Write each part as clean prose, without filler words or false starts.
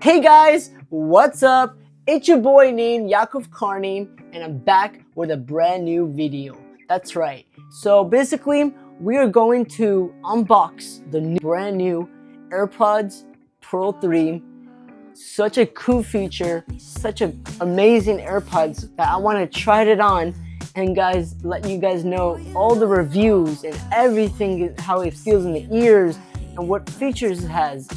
Hey guys, what's up? It's your boy named Yakov Karni, and I'm back with a brand new video. That's right. So basically, we are going to unbox the brand new AirPods Pro 3. Such a cool feature, such an amazing AirPods that I want to try it on and guys, let you guys know all the reviews and everything, how it feels in the ears and what features it has.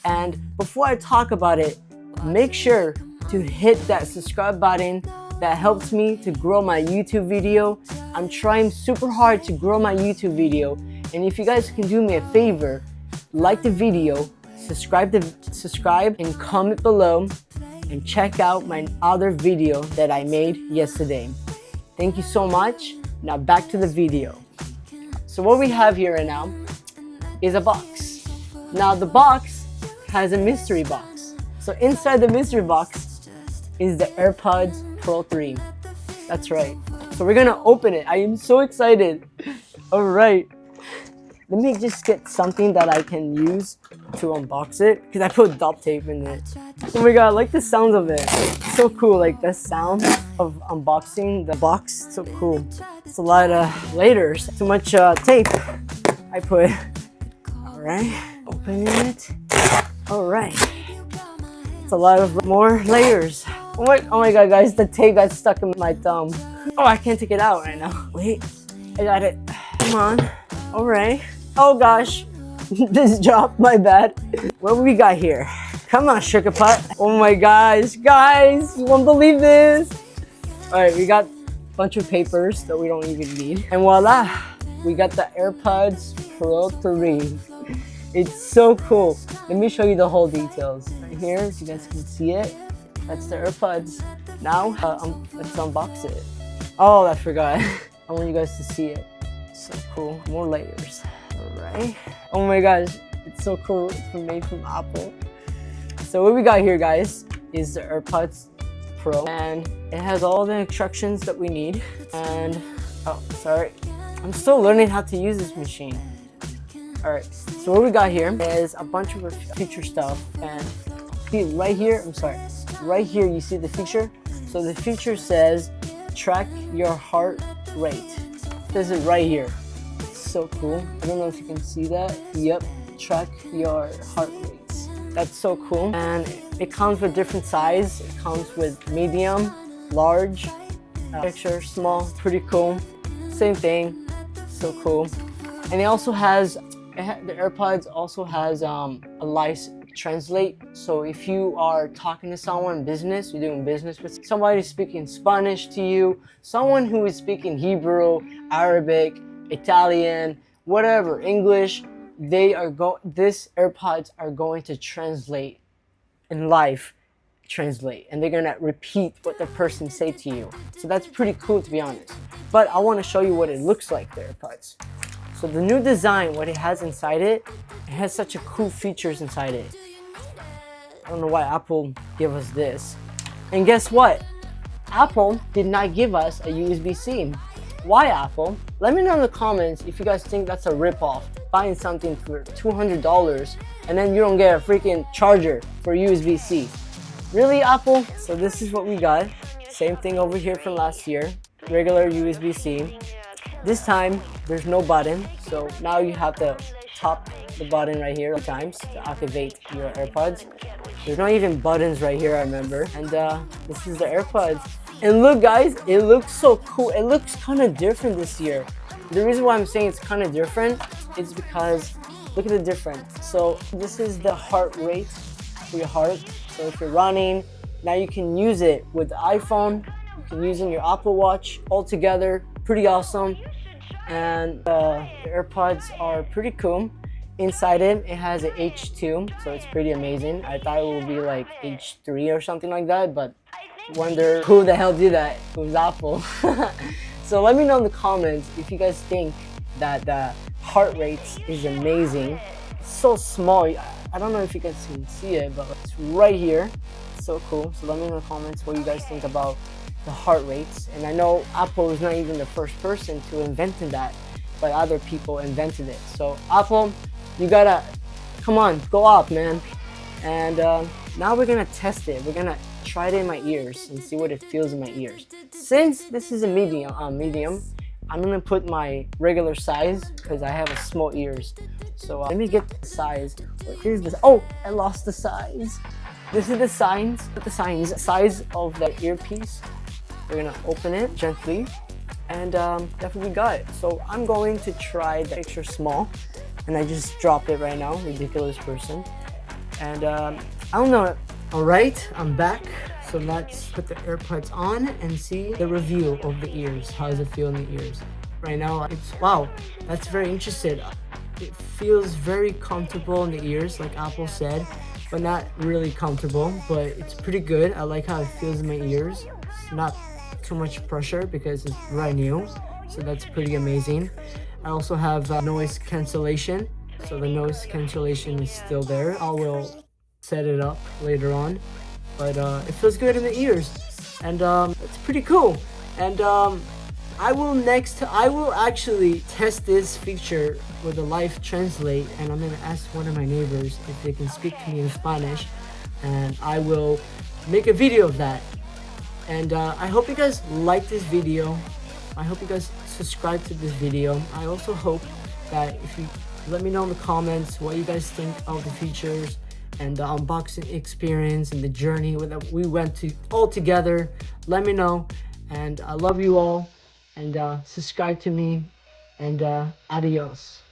And before I talk about it, make sure to hit that subscribe button. That helps me to grow my YouTube video. I'm trying super hard to grow my YouTube video. And if you guys can do me a favor, like the video, subscribe and comment below, and check out my other video that I made yesterday. Thank you so much. Now back to the video. So what we have here right now is a box. Now the box has a mystery box. So inside the mystery box is the AirPods Pro 3. That's right. So we're gonna open it. I am so excited. All right. Let me just get something that I can use to unbox it because I put duct tape in it. Oh my god, I like the sounds of it. It's so cool, like the sound of unboxing the box. So cool. It's a lot of layers. Too much tape I put. All right, opening it. All right, it's a lot of more layers. Oh my god, guys, the tape got stuck in my thumb. Oh, I can't take it out right now. Wait, I got it. Come on. All right. Oh gosh, this dropped. My bad. What do we got here? Come on, sugar pot. Oh my gosh, guys, you won't believe this. All right, we got a bunch of papers that we don't even need, and voila, we got the AirPods Pro 3. It's so cool. Let me show you the whole details. Right here, if you guys can see it, that's the AirPods. Now, let's unbox it. Oh, I forgot. I want you guys to see it. So cool. More layers. All right. Oh my gosh, it's so cool. It's made from Apple. So what we got here, guys, is the AirPods Pro, and it has all the instructions that we need. And oh, sorry, I'm still learning how to use this machine. All right, so what we got here is a bunch of feature stuff, and see right here, right here you see the feature. So the feature says track your heart rate. It says it right here. It's so cool. I don't know if you can see that. Yep, track your heart rates. That's so cool. And it comes with different size. It comes with medium, large, extra small, pretty cool. Same thing, so cool. And it also has, the AirPods also has a live translate. So if you are talking to someone in business, you're doing business with somebody speaking Spanish to you, someone who is speaking Hebrew, Arabic, Italian, whatever, English, this AirPods are going to translate in live translate, and they're gonna repeat what the person say to you. So that's pretty cool, to be honest. But I want to show you what it looks like, the AirPods. So the new design, what it has inside it, it has such a cool features inside it. I don't know why Apple gave us this. And guess what? Apple did not give us a USB-C. Why, Apple? Let me know in the comments if you guys think that's a ripoff, buying something for $200 and then you don't get a freaking charger for USB-C. Really, Apple? So this is what we got. Same thing over here from last year. Regular USB-C. This time, there's no button, so now you have to tap the button right here times to activate your AirPods. There's not even buttons right here, I remember. And this is the AirPods. And look, guys, it looks so cool. It looks kind of different this year. The reason why I'm saying it's kind of different is because look at the difference. So this is the heart rate for your heart. So if you're running, now you can use it with the iPhone. You can use it in your Apple Watch all together. Pretty awesome. And the AirPods are pretty cool. Inside it has an H2, so it's pretty amazing. I thought it would be like H3 or something like that, but wonder who the hell did that. It was Apple. So let me know in the comments if you guys think that the heart rate is amazing. It's so small. I don't know if you guys can see it, but it's right here. It's so cool. So let me know in the comments what you guys think about the heart rates. And I know Apple is not even the first person to invent that, but other people invented it. So Apple, you gotta, come on, go up, man. And Now we're gonna test it. We're gonna try it in my ears and see what it feels in my ears. Since this is a medium, I'm gonna put my regular size because I have a small ears. So let me get the size. Here's this. Oh, I lost the size. This is the size of the earpiece. We're gonna open it gently, and definitely got it. So I'm going to try the extra small, and I just dropped it right now. Ridiculous person. And I don't know. All right, I'm back. So let's put the AirPods on and see the review of the ears. How does it feel in the ears? Right now, wow, that's very interesting. It feels very comfortable in the ears, like Apple said, but not really comfortable, but it's pretty good. I like how it feels in my ears. It's not too much pressure because it's brand new, so that's pretty amazing. I also have noise cancellation, so the noise cancellation is still there. I will set it up later on, but it feels good in the ears, and it's pretty cool. And I will actually test this feature with a live translate, and I'm gonna ask one of my neighbors if they can speak to me in Spanish, and I will make a video of that. And I hope you guys like this video. I hope you guys subscribe to this video. I also hope that if you let me know in the comments what you guys think of the features and the unboxing experience and the journey that we went to all together. Let me know, and I love you all, and subscribe to me, and adios.